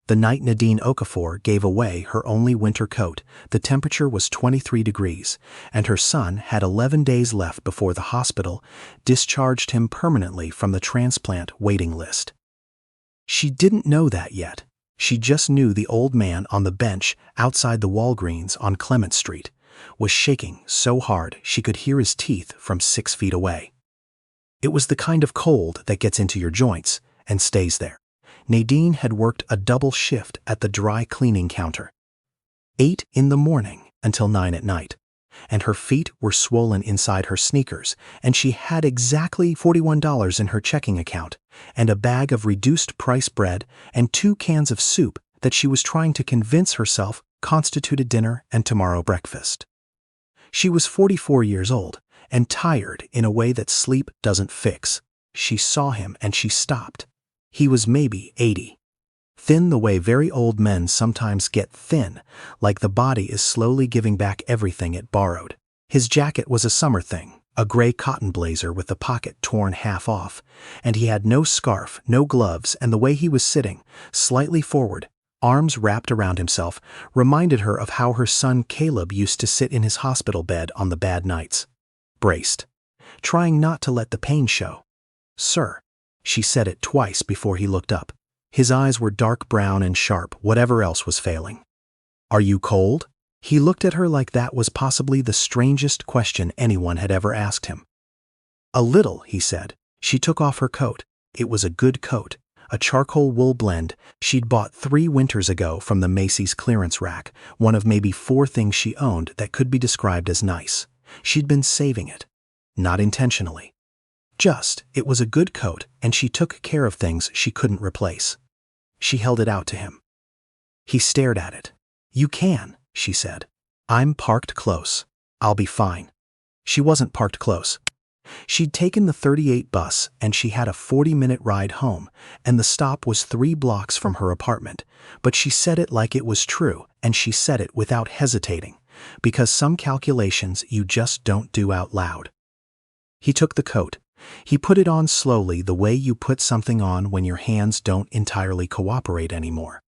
The night Nadine Okafor gave away her only winter coat, the temperature was 23 degrees, and her son had 11 days left before the hospital discharged him permanently from the transplant waiting list. She didn't know that yet. She just knew the old man on the bench outside the Walgreens on Clement Street was shaking so hard she could hear his teeth from 6 feet away. It was the kind of cold that gets into your joints and stays there. Nadine had worked a double shift at the dry cleaning counter, 8 in the morning until 9 at night, and her feet were swollen inside her sneakers, and she had exactly $41 in her checking account, and a bag of reduced-price bread and 2 cans of soup that she was trying to convince herself constituted dinner and tomorrow breakfast. She was 44 years old, and tired in a way that sleep doesn't fix. She saw him and she stopped. He was maybe 80. Thin the way very old men sometimes get thin, like the body is slowly giving back everything it borrowed. His jacket was a summer thing, a gray cotton blazer with the pocket torn half off, and he had no scarf, no gloves, and the way he was sitting, slightly forward, arms wrapped around himself, reminded her of how her son Caleb used to sit in his hospital bed on the bad nights. Braced, trying not to let the pain show. "Sir," she said it twice before he looked up. His eyes were dark brown and sharp, whatever else was failing. "Are you cold?" He looked at her like that was possibly the strangest question anyone had ever asked him. "A little," he said. She took off her coat. It was a good coat, a charcoal wool blend she'd bought 3 winters ago from the Macy's clearance rack, one of maybe 4 things she owned that could be described as nice. She'd been saving it. Not intentionally. Just, it was a good coat, and she took care of things she couldn't replace. She held it out to him. He stared at it. "You can," she said. "I'm parked close. I'll be fine." She wasn't parked close. She'd taken the 38 bus, and she had a 40-minute ride home, and the stop was 3 blocks from her apartment, but she said it like it was true, and she said it without hesitating, because some calculations you just don't do out loud. He took the coat. He put it on slowly, the way you put something on when your hands don't entirely cooperate anymore.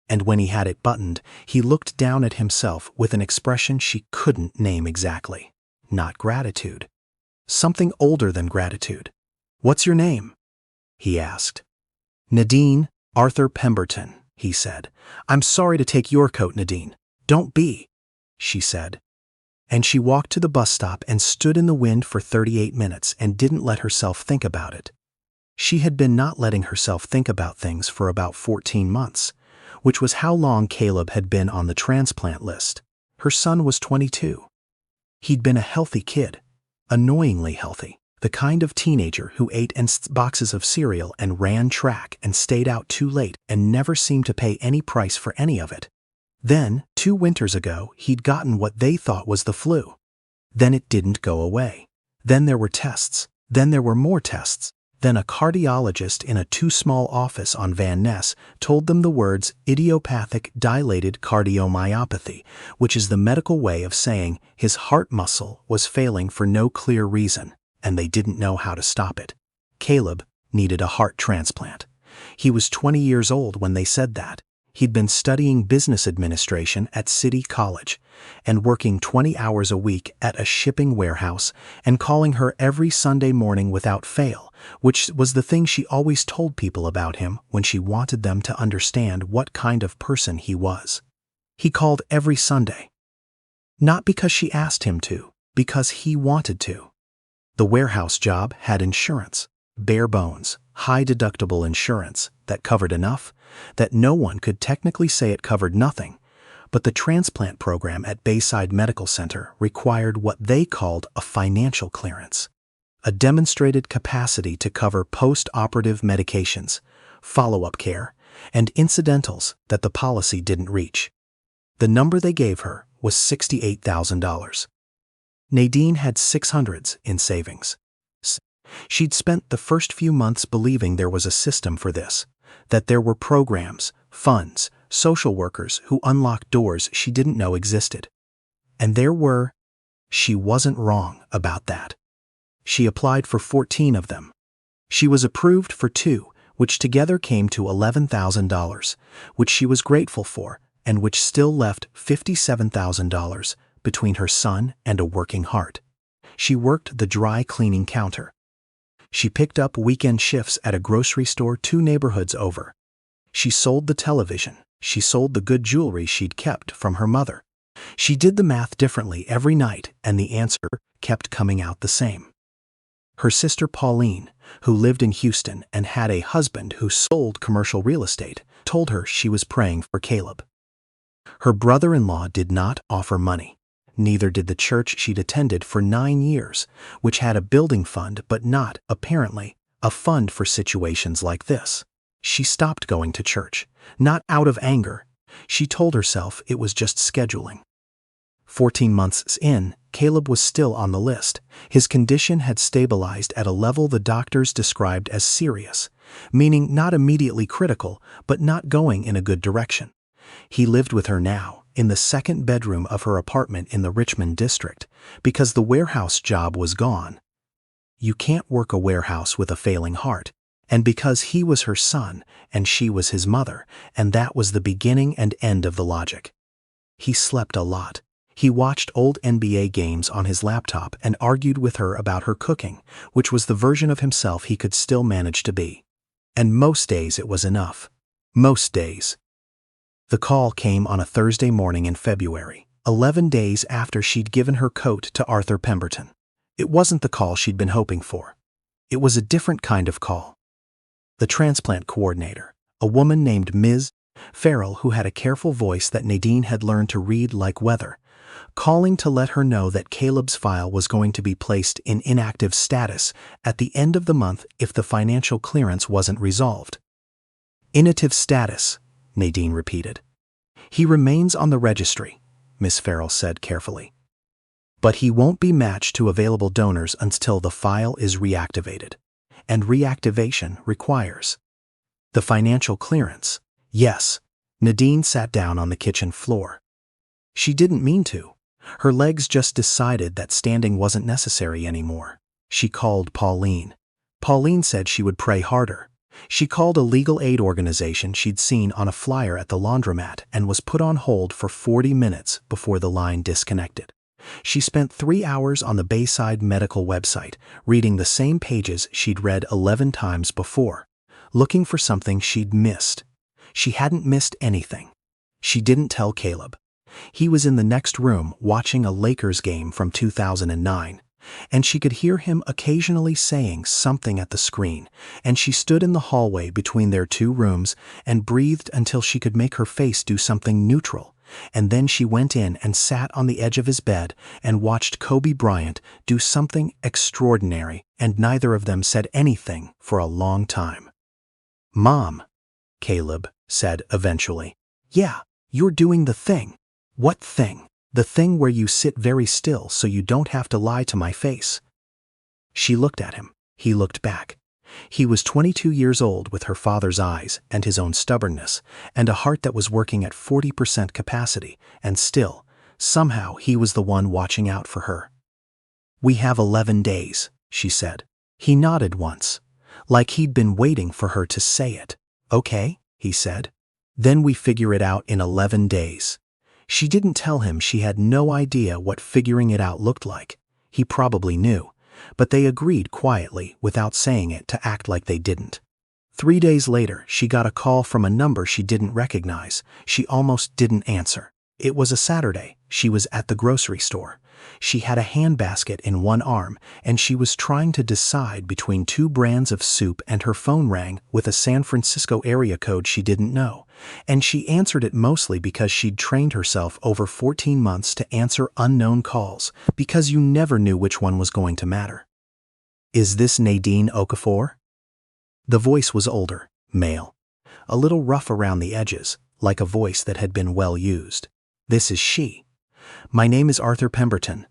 And when he had it buttoned, he looked down at himself with an expression she couldn't name exactly. Not gratitude. Something older than gratitude. "What's your name?" he asked. "Nadine Arthur Pemberton," he said. "I'm sorry to take your coat, Nadine." "Don't be," she said. And she walked to the bus stop and stood in the wind for 38 minutes and didn't let herself think about it. She had been not letting herself think about things for about 14 months, which was how long Caleb had been on the transplant list. Her son was 22. He'd been a healthy kid, annoyingly healthy, the kind of teenager who ate boxes of cereal and ran track and stayed out too late and never seemed to pay any price for any of it. Then, 2 winters ago, he'd gotten what they thought was the flu. Then it didn't go away. Then there were tests. Then there were more tests. Then a cardiologist in a too small office on Van Ness told them the words idiopathic dilated cardiomyopathy, which is the medical way of saying his heart muscle was failing for no clear reason, and they didn't know how to stop it. Caleb needed a heart transplant. He was 20 years old when they said that. He'd been studying business administration at City College and working 20 hours a week at a shipping warehouse and calling her every Sunday morning without fail, which was the thing she always told people about him when she wanted them to understand what kind of person he was. He called every Sunday. Not because she asked him to, because he wanted to. The warehouse job had insurance, bare bones, high-deductible insurance that covered enough that no one could technically say it covered nothing, but the transplant program at Bayside Medical Center required what they called a financial clearance, a demonstrated capacity to cover post-operative medications, follow-up care, and incidentals that the policy didn't reach. The number they gave her was $68,000. Nadine had $600 in savings. She'd spent the first few months believing there was a system for this, that there were programs, funds, social workers who unlocked doors she didn't know existed. And there were. She wasn't wrong about that. She applied for 14 of them. She was approved for 2, which together came to $11,000, which she was grateful for, and which still left $57,000 between her son and a working heart. She worked the dry cleaning counter. She picked up weekend shifts at a grocery store 2 neighborhoods over. She sold the television. She sold the good jewelry she'd kept from her mother. She did the math differently every night, and the answer kept coming out the same. Her sister Pauline, who lived in Houston and had a husband who sold commercial real estate, told her she was praying for Caleb. Her brother-in-law did not offer money. Neither did the church she'd attended for 9 years, which had a building fund but not, apparently, a fund for situations like this. She stopped going to church, not out of anger. She told herself it was just scheduling. 14 months in, Caleb was still on the list. His condition had stabilized at a level the doctors described as serious, meaning not immediately critical, but not going in a good direction. He lived with her now, in the 2nd bedroom of her apartment in the Richmond district, because the warehouse job was gone. You can't work a warehouse with a failing heart, and because he was her son and she was his mother, and that was the beginning and end of the logic. He slept a lot. He watched old NBA games on his laptop and argued with her about her cooking, which was the version of himself he could still manage to be. And most days it was enough. Most days. The call came on a Thursday morning in February, 11 days after she'd given her coat to Arthur Pemberton. It wasn't the call she'd been hoping for. It was a different kind of call. The transplant coordinator, a woman named Ms. Farrell, who had a careful voice that Nadine had learned to read like weather, calling to let her know that Caleb's file was going to be placed in inactive status at the end of the month if the financial clearance wasn't resolved. Inactive status, Nadine repeated. He remains on the registry, Miss Farrell said carefully. But he won't be matched to available donors until the file is reactivated. And reactivation requires the financial clearance. Yes, Nadine sat down on the kitchen floor. She didn't mean to. Her legs just decided that standing wasn't necessary anymore. She called Pauline. Pauline said she would pray harder. She called a legal aid organization she'd seen on a flyer at the laundromat and was put on hold for 40 minutes before the line disconnected. She spent 3 hours on the Bayside Medical website, reading the same pages she'd read 11 times before, looking for something she'd missed. She hadn't missed anything. She didn't tell Caleb. He was in the next room watching a Lakers game from 2009, and she could hear him occasionally saying something at the screen, and she stood in the hallway between their 2 rooms and breathed until she could make her face do something neutral. And then she went in and sat on the edge of his bed and watched Kobe Bryant do something extraordinary, and neither of them said anything for a long time. "Mom," Caleb said eventually. "Yeah, you're doing the thing." "What thing?" "The thing where you sit very still so you don't have to lie to my face." She looked at him. He looked back. He was 22 years old with her father's eyes and his own stubbornness, and a heart that was working at 40% capacity, and still, somehow he was the one watching out for her. "We have 11 days, she said. He nodded once, like he'd been waiting for her to say it. "Okay," he said. "Then we figure it out in 11 days. She didn't tell him she had no idea what figuring it out looked like. He probably knew. But they agreed quietly, without saying it, to act like they didn't. 3 days later, she got a call from a number she didn't recognize. She almost didn't answer. It was a Saturday. She was at the grocery store. She had a handbasket in one arm, and she was trying to decide between 2 brands of soup, and her phone rang with a San Francisco area code she didn't know. And she answered it mostly because she'd trained herself over 14 months to answer unknown calls, because you never knew which one was going to matter. "Is this Nadine Okafor?" The voice was older, male, a little rough around the edges, like a voice that had been well used. "This is she. My name is Arthur Pemberton.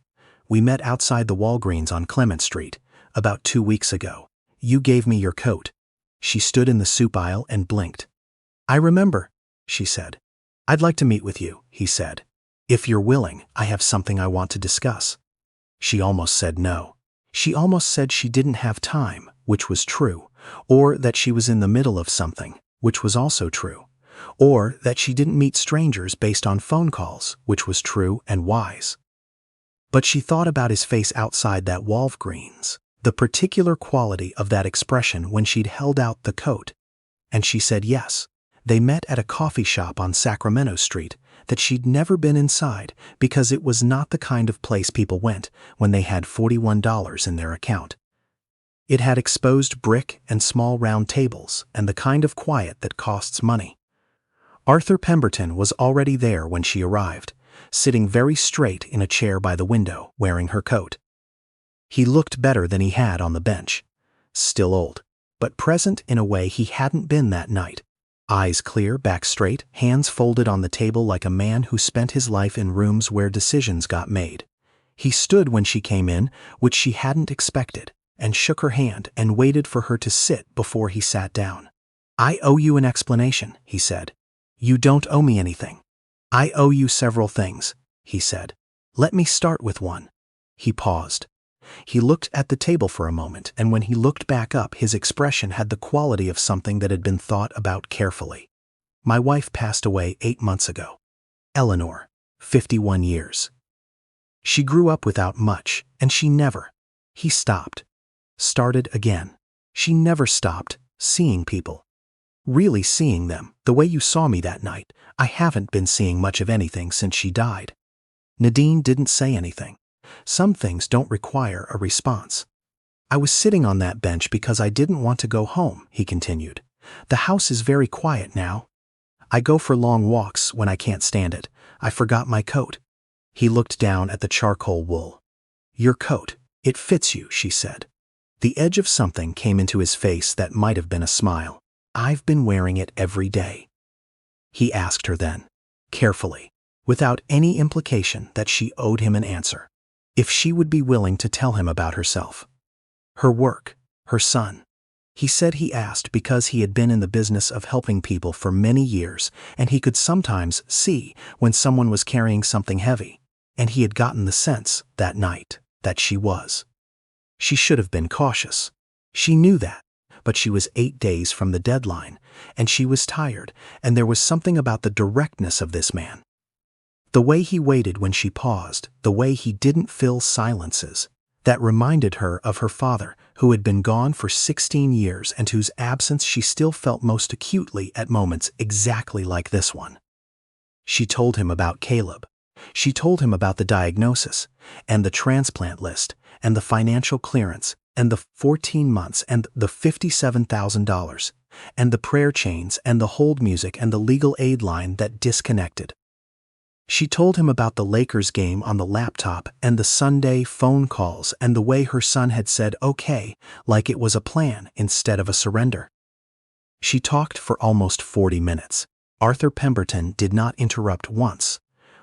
We met outside the Walgreens on Clement Street, about 2 weeks ago. You gave me your coat." She stood in the soup aisle and blinked. "I remember," she said. "I'd like to meet with you," he said. "If you're willing, I have something I want to discuss." She almost said no. She almost said she didn't have time, which was true, or that she was in the middle of something, which was also true, or that she didn't meet strangers based on phone calls, which was true and wise. But she thought about his face outside that Walgreens, the particular quality of that expression when she'd held out the coat, and she said yes. They met at a coffee shop on Sacramento Street that she'd never been inside because it was not the kind of place people went when they had $41 in their account. It had exposed brick and small round tables and the kind of quiet that costs money. Arthur Pemberton was already there when she arrived, sitting very straight in a chair by the window, wearing her coat. He looked better than he had on the bench. Still old, but present in a way he hadn't been that night. Eyes clear, back straight, hands folded on the table like a man who spent his life in rooms where decisions got made. He stood when she came in, which she hadn't expected, and shook her hand and waited for her to sit before he sat down. "I owe you an explanation," he said. "You don't owe me anything." "I owe you several things," he said. "Let me start with one." He paused. He looked at the table for a moment, and when he looked back up, his expression had the quality of something that had been thought about carefully. "My wife passed away 8 months ago. Eleanor, 51 years. She grew up without much, and she never—" He stopped. Started again. "She never stopped seeing people. Really seeing them, the way you saw me that night. I haven't been seeing much of anything since she died." Nadine didn't say anything. Some things don't require a response. "I was sitting on that bench because I didn't want to go home," he continued. "The house is very quiet now. I go for long walks when I can't stand it. I forgot my coat." He looked down at the charcoal wool. "Your coat, it fits you," she said. The edge of something came into his face that might have been a smile. "I've been wearing it every day." He asked her then, carefully, without any implication that she owed him an answer, if she would be willing to tell him about herself. Her work, her son. He said he asked because he had been in the business of helping people for many years, and he could sometimes see when someone was carrying something heavy, and he had gotten the sense, that night, that she was. She should have been cautious. She knew that, but she was 8 days from the deadline, and she was tired, and there was something about the directness of this man. The way he waited when she paused, the way he didn't fill silences, that reminded her of her father, who had been gone for 16 years and whose absence she still felt most acutely at moments exactly like this one. She told him about Caleb. She told him about the diagnosis, and the transplant list, and the financial clearance, and the 14 months, and the $57,000, and the prayer chains, and the hold music, and the legal aid line that disconnected. She told him about the Lakers game on the laptop and the Sunday phone calls and the way her son had said okay, like it was a plan instead of a surrender. She talked for almost 40 minutes. Arthur Pemberton did not interrupt once.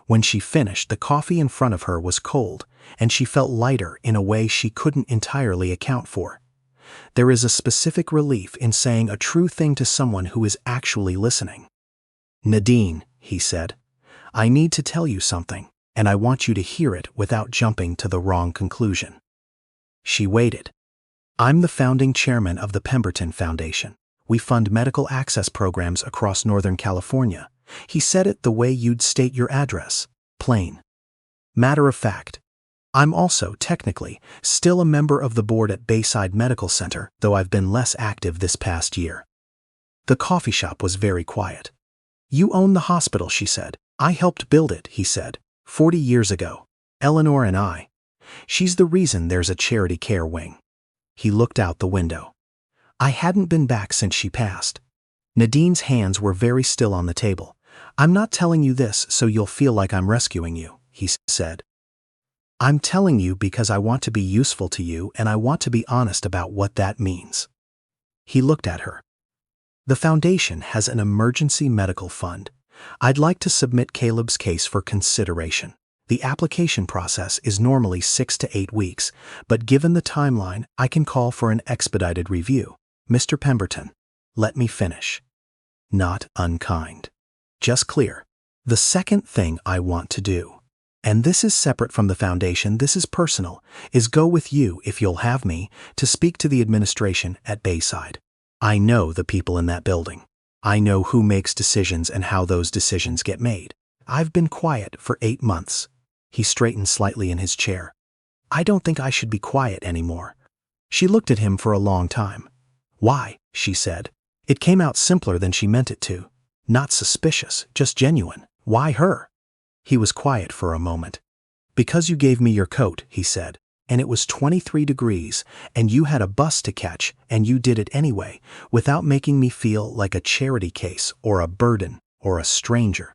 When she finished, the coffee in front of her was cold, and she felt lighter in a way she couldn't entirely account for. There is a specific relief in saying a true thing to someone who is actually listening. "Nadine," he said, "I need to tell you something, and I want you to hear it without jumping to the wrong conclusion." She waited. "I'm the founding chairman of the Pemberton Foundation. We fund medical access programs across Northern California." He said it the way you'd state your address, plain. "Matter of fact, I'm also, technically, still a member of the board at Bayside Medical Center, though I've been less active this past year." The coffee shop was very quiet. "You own the hospital," she said. "I helped build it," he said, 40 years ago. "Eleanor and I. She's the reason there's a charity care wing." He looked out the window. "I hadn't been back since she passed." Nadine's hands were very still on the table. "I'm not telling you this so you'll feel like I'm rescuing you," he said. "I'm telling you because I want to be useful to you and I want to be honest about what that means." He looked at her. "The foundation has an emergency medical fund. I'd like to submit Caleb's case for consideration. The application process is normally 6 to 8 weeks, but given the timeline, I can call for an expedited review. Mr. Pemberton, let me finish. Not unkind. Just clear. The second thing I want to do, and this is separate from the foundation, this is personal, is go with you, if you'll have me, to speak to the administration at Bayside. I know the people in that building. I know who makes decisions and how those decisions get made. I've been quiet for 8 months. He straightened slightly in his chair. I don't think I should be quiet anymore. She looked at him for a long time. Why? She said. It came out simpler than she meant it to. Not suspicious, just genuine. Why her? He was quiet for a moment. Because you gave me your coat, he said, and it was 23 degrees, and you had a bus to catch, and you did it anyway, without making me feel like a charity case or a burden or a stranger.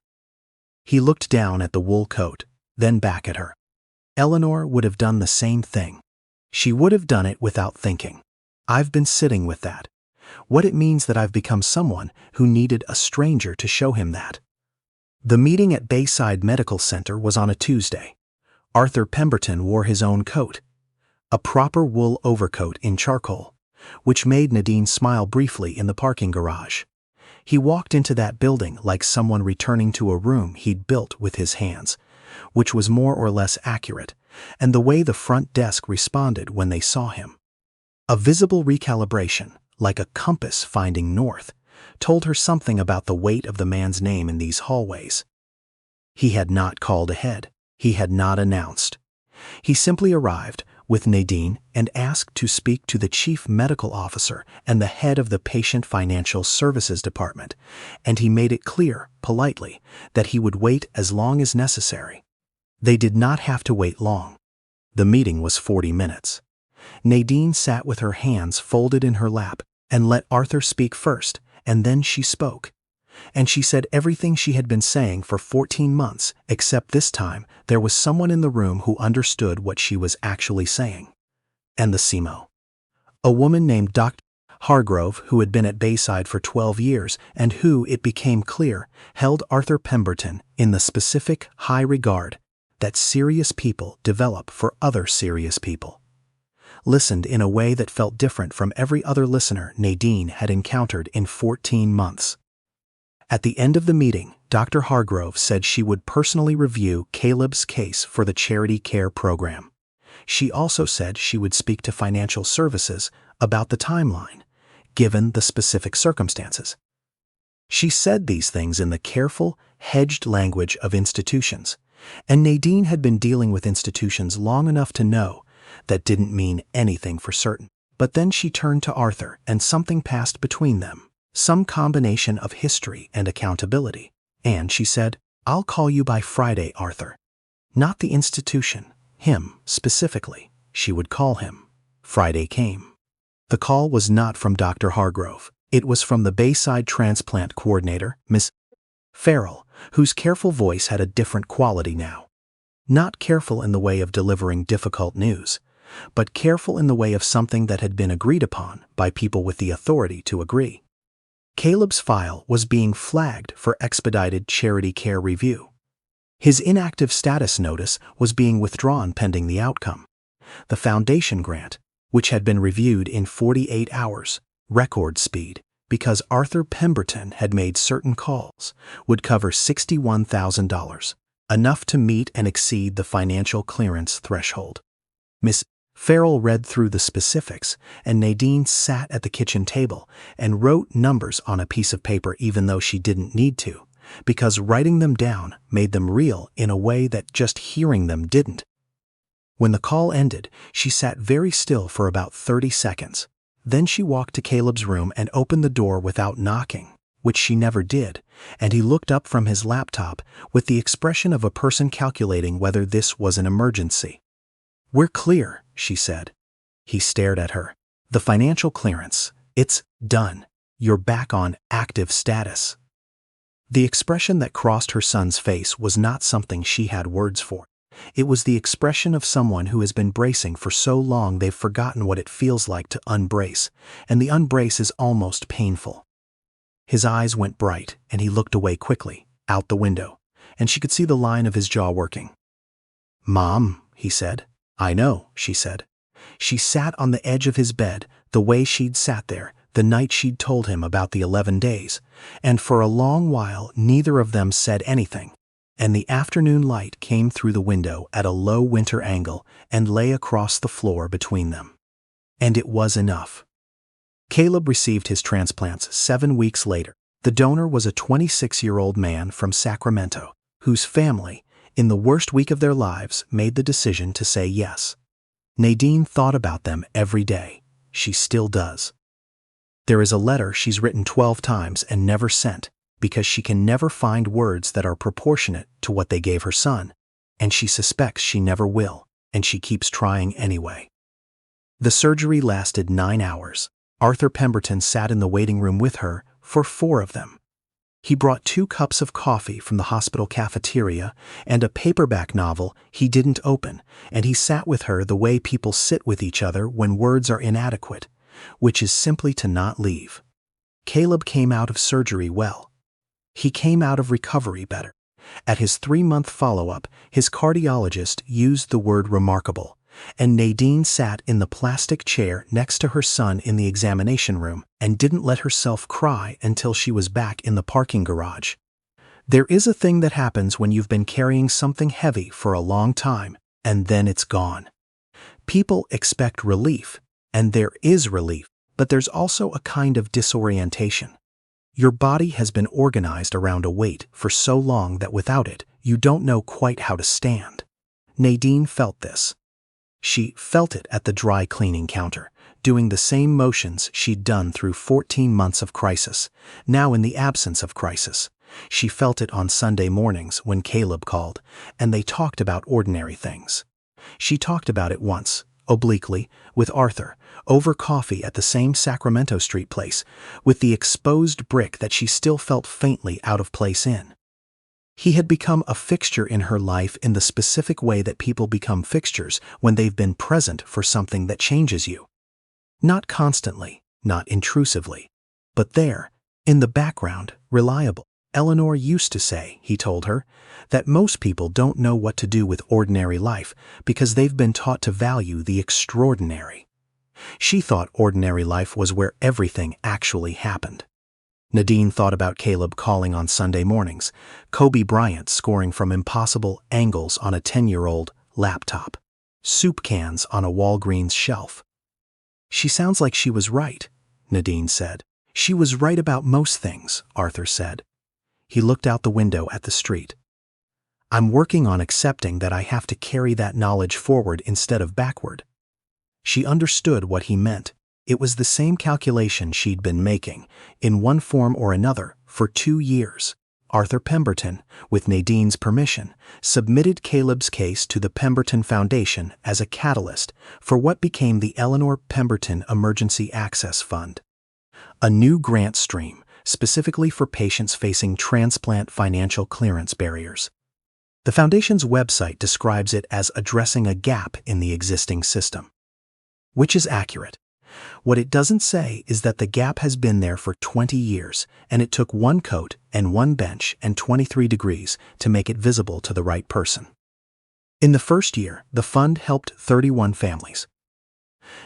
He looked down at the wool coat, then back at her. Eleanor would have done the same thing. She would have done it without thinking. I've been sitting with that. What it means that I've become someone who needed a stranger to show him that. The meeting at Bayside Medical Center was on a Tuesday. Arthur Pemberton wore his own coat, a proper wool overcoat in charcoal, which made Nadine smile briefly in the parking garage. He walked into that building like someone returning to a room he'd built with his hands, which was more or less accurate, and the way the front desk responded when they saw him. A visible recalibration, like a compass finding north, told her something about the weight of the man's name in these hallways. He had not called ahead. He had not announced. He simply arrived with Nadine and asked to speak to the chief medical officer and the head of the patient financial services department, and he made it clear, politely, that he would wait as long as necessary. They did not have to wait long. The meeting was 40 minutes. Nadine sat with her hands folded in her lap and let Arthur speak first, and then she spoke. And she said everything she had been saying for 14 months, except this time there was someone in the room who understood what she was actually saying. And the CMO. A woman named Dr. Hargrove, who had been at Bayside for 12 years and who, it became clear, held Arthur Pemberton in the specific high regard that serious people develop for other serious people. Listened in a way that felt different from every other listener Nadine had encountered in 14 months. At the end of the meeting, Dr. Hargrove said she would personally review Caleb's case for the Charity Care Program. She also said she would speak to financial services about the timeline, given the specific circumstances. She said these things in the careful, hedged language of institutions, and Nadine had been dealing with institutions long enough to know that didn't mean anything for certain. But then she turned to Arthur and something passed between them. Some combination of history and accountability. And she said, I'll call you by Friday, Arthur. Not the institution, him specifically. She would call him. Friday came. The call was not from Dr. Hargrove. It was from the Bayside transplant coordinator, Miss Farrell, whose careful voice had a different quality now. Not careful in the way of delivering difficult news, but careful in the way of something that had been agreed upon by people with the authority to agree. Caleb's file was being flagged for expedited charity care review. His inactive status notice was being withdrawn pending the outcome. The foundation grant, which had been reviewed in 48 hours, record speed, because Arthur Pemberton had made certain calls, would cover $61,000, enough to meet and exceed the financial clearance threshold. Miss Farrell read through the specifics, and Nadine sat at the kitchen table and wrote numbers on a piece of paper even though she didn't need to, because writing them down made them real in a way that just hearing them didn't. When the call ended, she sat very still for about 30 seconds. Then she walked to Caleb's room and opened the door without knocking, which she never did, and he looked up from his laptop with the expression of a person calculating whether this was an emergency. We're clear, she said. He stared at her. The financial clearance. It's done. You're back on active status. The expression that crossed her son's face was not something she had words for. It was the expression of someone who has been bracing for so long they've forgotten what it feels like to unbrace, and the unbrace is almost painful. His eyes went bright, and he looked away quickly, out the window, and she could see the line of his jaw working. Mom, he said. I know, she said. She sat on the edge of his bed, the way she'd sat there, the night she'd told him about the 11 days, and for a long while neither of them said anything, and the afternoon light came through the window at a low winter angle and lay across the floor between them. And it was enough. Caleb received his transplants 7 weeks later. The donor was a 26-year-old man from Sacramento, whose family, in the worst week of their lives, made the decision to say yes. Nadine thought about them every day. She still does. There is a letter she's written 12 times and never sent because she can never find words that are proportionate to what they gave her son, and she suspects she never will, and she keeps trying anyway. The surgery lasted 9 hours. Arthur Pemberton sat in the waiting room with her for 4 of them. He brought 2 cups of coffee from the hospital cafeteria and a paperback novel he didn't open, and he sat with her the way people sit with each other when words are inadequate, which is simply to not leave. Caleb came out of surgery well. He came out of recovery better. At his 3-month follow-up, his cardiologist used the word remarkable, and Nadine sat in the plastic chair next to her son in the examination room and didn't let herself cry until she was back in the parking garage. There is a thing that happens when you've been carrying something heavy for a long time, and then it's gone. People expect relief, and there is relief, but there's also a kind of disorientation. Your body has been organized around a weight for so long that without it, you don't know quite how to stand. Nadine felt this. She felt it at the dry cleaning counter, doing the same motions she'd done through 14 months of crisis, now in the absence of crisis. She felt it on Sunday mornings when Caleb called, and they talked about ordinary things. She talked about it once, obliquely, with Arthur, over coffee at the same Sacramento Street place, with the exposed brick that she still felt faintly out of place in. He had become a fixture in her life in the specific way that people become fixtures when they've been present for something that changes you. Not constantly, not intrusively, but there, in the background, reliable. Eleanor used to say, he told her, that most people don't know what to do with ordinary life because they've been taught to value the extraordinary. She thought ordinary life was where everything actually happened. Nadine thought about Caleb calling on Sunday mornings, Kobe Bryant scoring from impossible angles on a 10-year-old laptop, soup cans on a Walgreens shelf. She sounds like she was right, Nadine said. She was right about most things, Arthur said. He looked out the window at the street. I'm working on accepting that I have to carry that knowledge forward instead of backward. She understood what he meant. It was the same calculation she'd been making, in one form or another, for 2 years. Arthur Pemberton, with Nadine's permission, submitted Caleb's case to the Pemberton Foundation as a catalyst for what became the Eleanor Pemberton Emergency Access Fund, a new grant stream specifically for patients facing transplant financial clearance barriers. The Foundation's website describes it as addressing a gap in the existing system, which is accurate. What it doesn't say is that the gap has been there for 20 years, and it took 1 coat and 1 bench and 23 degrees to make it visible to the right person. In the first year, the fund helped 31 families.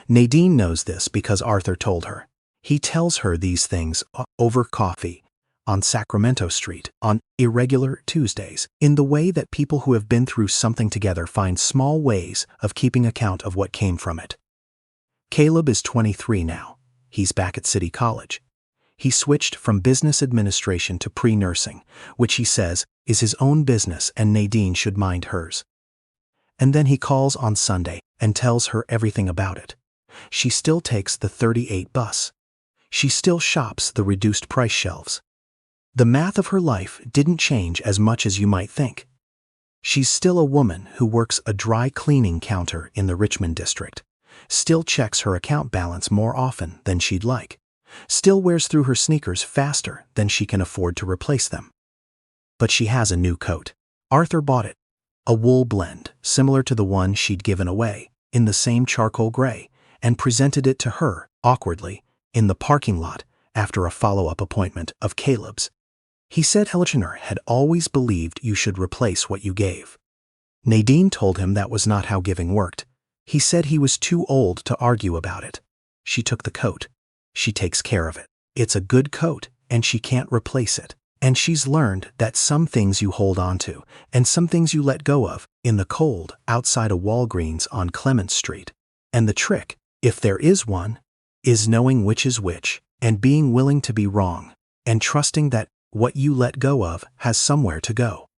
Nadine knows this because Arthur told her. He tells her these things over coffee, on Sacramento Street, on irregular Tuesdays, in the way that people who have been through something together find small ways of keeping account of what came from it. Caleb is 23 now. He's back at City College. He switched from business administration to pre-nursing, which he says is his own business and Nadine should mind hers. And then he calls on Sunday and tells her everything about it. She still takes the 38 bus. She still shops the reduced price shelves. The math of her life didn't change as much as you might think. She's still a woman who works a dry cleaning counter in the Richmond district, still checks her account balance more often than she'd like, still wears through her sneakers faster than she can afford to replace them. But she has a new coat. Arthur bought it, a wool blend similar to the one she'd given away, in the same charcoal gray, and presented it to her, awkwardly, in the parking lot after a follow-up appointment of Caleb's. He said Eleanor had always believed you should replace what you gave. Nadine told him that was not how giving worked. He said he was too old to argue about it. She took the coat. She takes care of it. It's a good coat, and she can't replace it. And she's learned that some things you hold on to, and some things you let go of, in the cold outside a Walgreens on Clement Street. And the trick, if there is one, is knowing which is which, and being willing to be wrong, and trusting that what you let go of has somewhere to go.